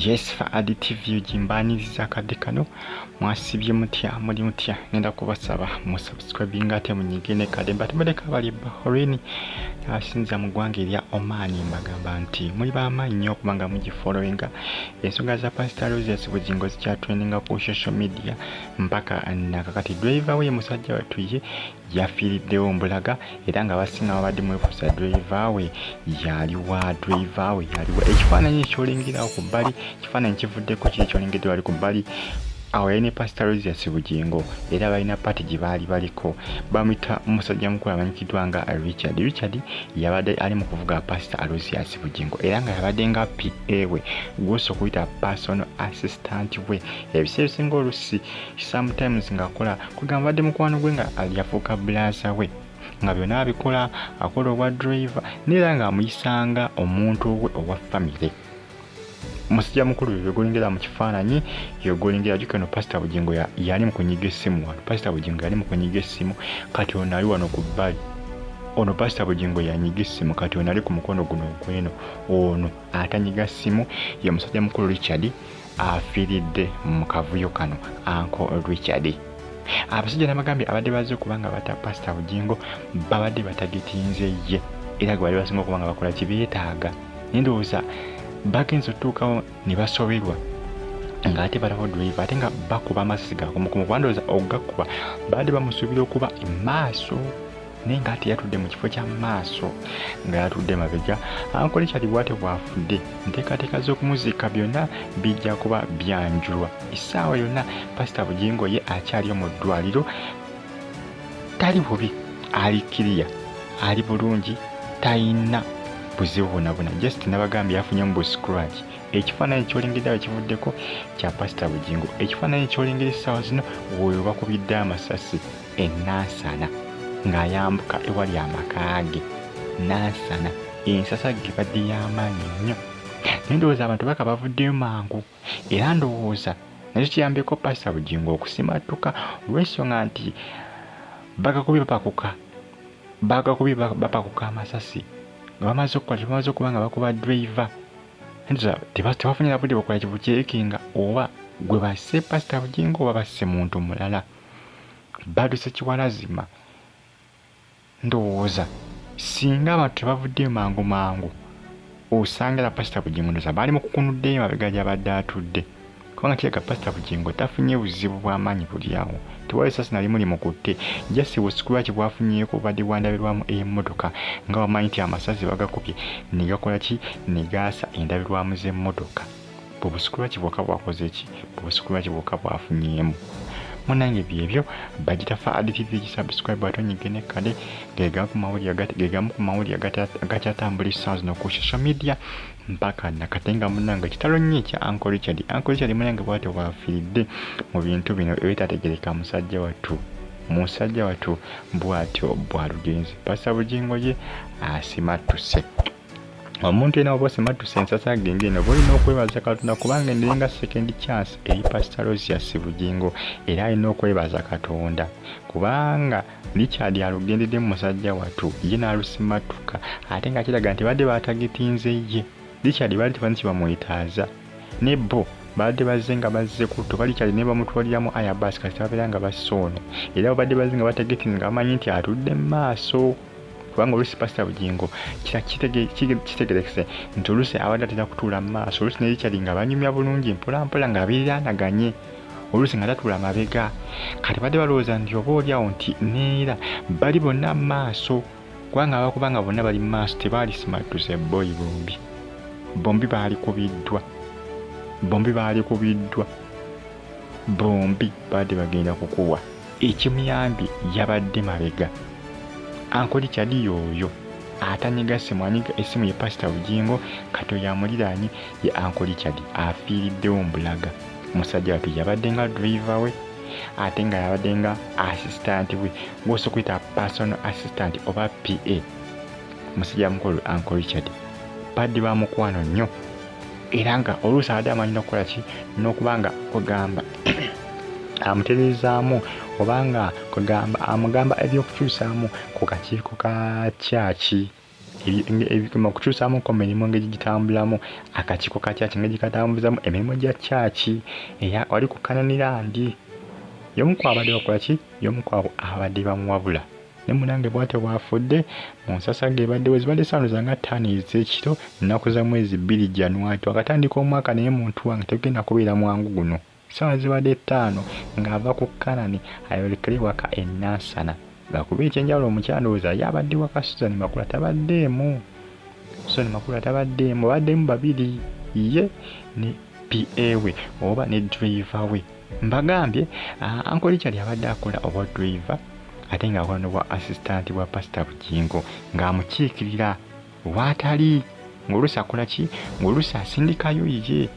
Yes, for additive jimbaniriza akadde kano mwasibye mutya muli mutya ngenda kubasaba musubscribing ate munyigine kade mbatemereka bali Bahrain asinza mu ggwanga erya Oman mbagamba nti muli bamaanyi nnyo kubanga mugifollowinga ensonga za Pastor Roses Bugingo zikya trendinga ku social media mpaka nakakati driver we musajja watu ye yafiriddewo mbulaga era nga basinga babadde mwefusa driver we yaliwa ekifaananyi ekyolingira ku bbali kifaananyi kivuddeko kiri kyolengedde wali ku bbali awo yalina Pastor Roses Bugingo era balina pati gye baali baliko bamwita musajja mukulu amanyikiddwa nga Richard yabadde ali mu kuvuga Pastor Roses Bugingo era nga yabadde nga PA we gwoso okuyita personal assistant we ebiseera ebisinga olusi sometimes ng'akola kugamba badde mukwano gwe nga yafuuka blaza we nga byonna abikola akola obwa driver n'era ng'amuyisanga omuntu we owa family musajja mukulu yogolengera mu kifaananyi yogolengera jukeno Pastor Bugingo yali mu kunyiga essimu wano Pastor Bugingo yali mu kunyiga essimu kati ono ali wano ku bbali ono Pastor Bugingo yanyiga essimu kati ono ali ku mukono guno ogweno ono atanyiga ssimu ye musajja mukulu Richard afiridde mu kavuyo kano Uncle Richard abasajja n'abagambye abadde bazze kubanga bata Pastor Bugingo babadde batagetinze ye era gwe bali basinga okubanga bakola kibeetaaga ndowooza bagenze otuukawo ne basoberwa ng'ate balabo driver ate nga bakuba amasasi gaakumukumu kubandowooza ogakuba badde bamusuubira okuba emaaso naye ng'ate yatudde mu kifo kya maaso nga yatudde mabega Uncle Richard bw'ate bw'afudde nteekateeka z'okumuziika byonna bijja kuba byanjulwa essaawa yonna Pastor Bugingo ye akyaliyo mu ddwaliro tali bubi ali kiriya ali bulungi tayina buzibu bwonna just nabagambye yafunye mu scratch ekifaananyi kyolengedde ekivuddeko kya Pastor Bugingo ekifaananyi kyolengedde essaawa zino wewe bakubidde amasasi ennansana ng'ayambuka ewali amakaage nansana ensasa gebadde y'amaanyi nnyo naye ndowooza abantu baka bavuddeyo mangu era ndowooza nakyo kiyambeko Pastor Bugingo okusimatuka olw'ensonga nti bagakubye bapakuka amasasi nga bamaze okuba nga bakuba driver ndoza tebafunira budde bakola kibu kyekinga oba gwe basse Pastor Bugingo oba basse muntu mulala baduse kiwalazima ndowooza singa abantu tebavuddeyo mangu osangala Pastor Bugingo ndoza baali mu kukunuddeyo mabega gy'abadde atudde kubanga kireka Pastor Bugingo tafunye buzibu bw'amaanyi buli awo tewali sasi nali muli mukutte jasi busikulwaki bwafunyeeko badde bwandabirwamu emmotoka nga wamanyi nti amasasi bagakubye ne gakola ki ne gaasa endabirwamu z'emmotoka bubusikulwaki bwokka bwakoze ki bubusikulwaki bwokka bwafunyeemu munange byebyo bagitafa additive egisubscribe atonyigene kale gegamu ku mawulire agakyatambula essaawa zino ku social media mpaka nakatenga munange kitalo nnyo ekya Uncle Richard munange bw'ate bwafiiridde mu bintu bino ebitategereka musajja watu bw'atyo bwalugenzi Pastor Bugingo ye asimatuse omuntu ena oba osimatuse ensasa gengeno bolina okwebaza Katonda kubanga endirenga second chance eri Pastor Roses Bugingo era alina okwebaza Katonda kubanga Richard alugendedde mu musajja watu ye n'alusimatuka ate nga kiraga nti badde batagetinze ye Richard badde tebanzi bamwetaaza ne bo badde bazze nga bazze kuto Richard ne bamutwaliramu ayabasi kati babeera nga basoono era badde bazze nga batagetinze nga bamanyi nti atudde mu maaso kubanga olusi Pastor Bugingo kitegerekese nti olusi abadde atera kutuula mu maaso olusi ne Richard nga banyumya bulungi mpolampola nga biriranaganye olusi nga tatuula mabega kati badde balowooza nti oba oliawo nti neera bali bonna mu maaso kubanga abakubanga bonna bali mu maaso tebaali simatuse bombi baali kubiddwa bombi badde bagenda kukuwa ekimuyambi yabadde mabega Uncle Richard yoyo atanyiga essimu ye Pastor Bugingo kati yamuliraanyi ye Uncle Richard afiiriddewo mbulaga musajja watu yabadde nga driver we ate nga yabadde nga assistant we gwoso okuyita personal assistant oba PA musajja mukulu Uncle Richard badde bamukwano nnyo era nga oluusi abadde amanyi n'okukola ki n'okubanga kugamba amutereezaamu obanga kugamba amugamba ebyokukyusaamu ku kakiiko ka kyaki ebikoma kukyusaamu ko emirimu ngeri gitambulamu akakiiko ka kyaki ngeri katambuzamu emirimu gya kyaki eya wali ku Kananirandi y'omu ku abadde bakola ki y'omu ku abo abadde bamuwabula ne munange bwate bwafudde mu nsasa gebaddewo zibadde saanuza nga 5 ez'ekiro ennaku za mwezi 2 January twakatandika omwaka naye muntu wange tegenda kubeera mwangu guno saawa zibadde 5 ng'ava ku Kanani ayolekere waka ennansana bakuba ekyenjawulo omukyandowooza yabadde waka Susan Makula tabaddeemu baddemu babiri ye ne PA we oba ne driver we mbagambye Uncle Richard yabadde akola obwa driver ate ng'akola n'obwa assistant bwa Pastor Bugingo ng'amukiikirira waatali ng'oluusi akola ki ng'oluusi asindikayo ye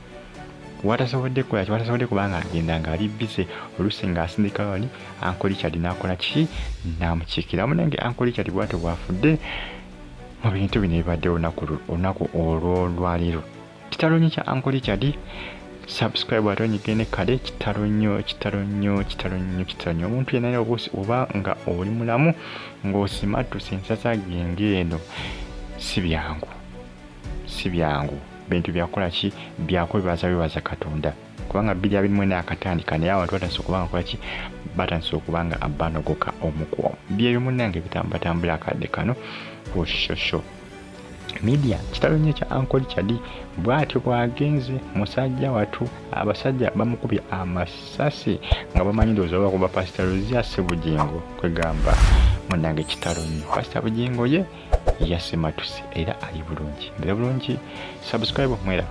watasobodde kubanga agenda ng'ali bize oluusi ng'asindikayo ni Uncle Richard n'akola ki n'amukiikira munange Uncle Richard bw'atyo bw'afudde mu bintu bino ebibaddewo olunaku olw'olwaleero kitalo nnyo kya Uncle Richard subscribe atonyigene kale kitalo nnyo omuntu yenna oba nga oli mulamu ng'osimatuse ensasa ng'eno si byangu bintu byakola ki byakubibaza Katonda kubanga 2024 akatandika naye abantu batandise okubanga kola ki batandise okubanga abanogoka omukwo byebyo munnange bitambula akadde kano ku shosho media kitalo nnyo kya Uncle Richard bw'atyo bwagenze musajja watu abasajja bamukubye amasasi nga bamanyi ndowooza bakuba Pastor Bugingo kwegamba munnange kitalo nnyo Pastor Bugingo ye yasimatuse era ali bulungi subscribe mwera